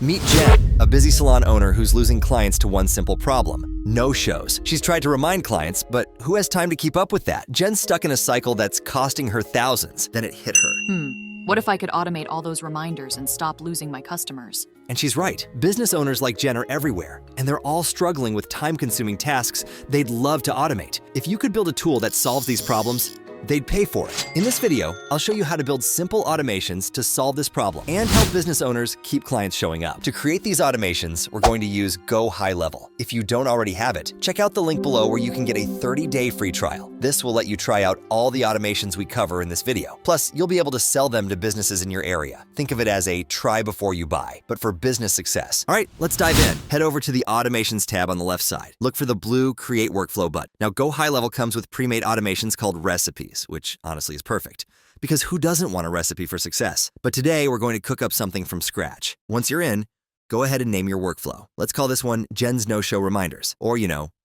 Meet Jen, a busy salon owner who's losing clients to one simple problem: no-shows. She's tried to remind clients, but who has time to keep up with that? Jen's stuck in a cycle that's costing her thousands. Then it hit her. What if I could automate all those reminders and stop losing my customers? And she's right. Business owners like Jen are everywhere, and they're all struggling with time-consuming tasks they'd love to automate. If you could build a tool that solves these problems, they'd pay for it. In this video, I'll show you how to build simple automations to solve this problem and help business owners keep clients showing up. To create these automations, we're going to use GoHighLevel. If you don't already have it, check out the link below where you can get a 30-day free trial. This will let you try out all the automations we cover in this video. Plus, you'll be able to sell them to businesses in your area. Think of it as a try before you buy, but for business success. All right, let's dive in. Head over to the Automations tab on the left side. Look for the blue Create Workflow button. Now, GoHighLevel comes with pre-made automations called recipes, which honestly is perfect, because who doesn't want a recipe for success? But today we're going to cook up something from scratch. Once you're in, go ahead and name your workflow. Let's call this one Jen's No-Show Reminders, or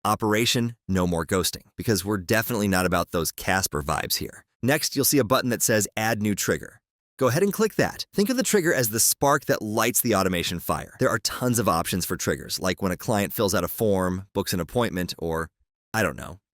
Operation No More Ghosting, because we're definitely not about those Casper vibes here. Next, you'll see a button that says Add New Trigger. Go ahead and click that. Think of the trigger as the spark that lights the automation fire. There are tons of options for triggers, like when a client fills out a form, books an appointment, or,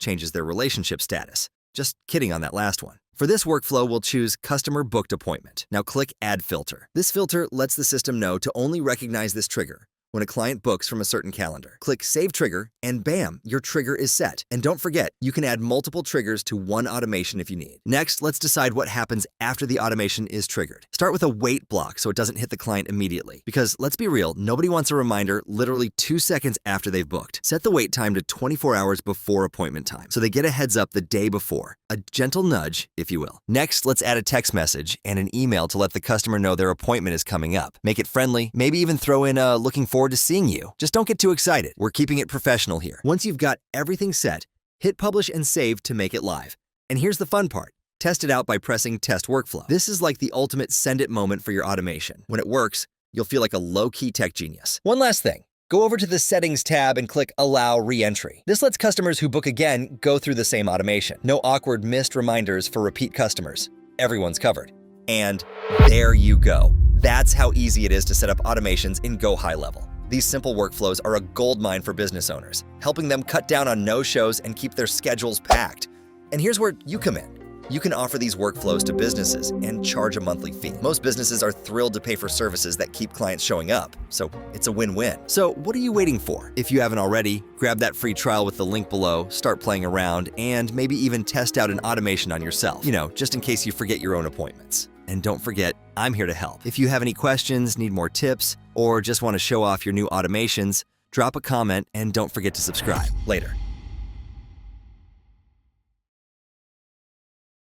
changes their relationship status. Just kidding on that last one. For this workflow, we'll choose Customer Booked Appointment. Now click Add Filter. This filter lets the system know to only recognize this trigger when a client books from a certain calendar. Click Save Trigger, and bam, your trigger is set. And don't forget, you can add multiple triggers to one automation if you need. Next, let's decide what happens after the automation is triggered. Start with a wait block so it doesn't hit the client immediately. Because let's be real, nobody wants a reminder literally 2 seconds after they've booked. Set the wait time to 24 hours before appointment time, so they get a heads up the day before. A gentle nudge, if you will. Next, let's add a text message and an email to let the customer know their appointment is coming up. Make it friendly, maybe even throw in a looking forward to seeing you. Just don't get too excited. We're keeping it professional here. Once you've got everything set, hit publish and save to make it live. And here's the fun part. Test it out by pressing Test Workflow. This is like the ultimate send it moment for your automation. When it works, you'll feel like a low-key tech genius. One last thing. Go over to the Settings tab and click Allow Re-entry. This lets customers who book again go through the same automation. No awkward missed reminders for repeat customers. Everyone's covered. And there you go. That's how easy it is to set up automations in GoHighLevel. These simple workflows are a goldmine for business owners, helping them cut down on no-shows and keep their schedules packed. And here's where you come in. You can offer these workflows to businesses and charge a monthly fee. Most businesses are thrilled to pay for services that keep clients showing up, so it's a win-win. So what are you waiting for? If you haven't already, grab that free trial with the link below, start playing around, and maybe even test out an automation on yourself, just in case you forget your own appointments. And don't forget, I'm here to help. If you have any questions, need more tips, or just want to show off your new automations, drop a comment and don't forget to subscribe. Later.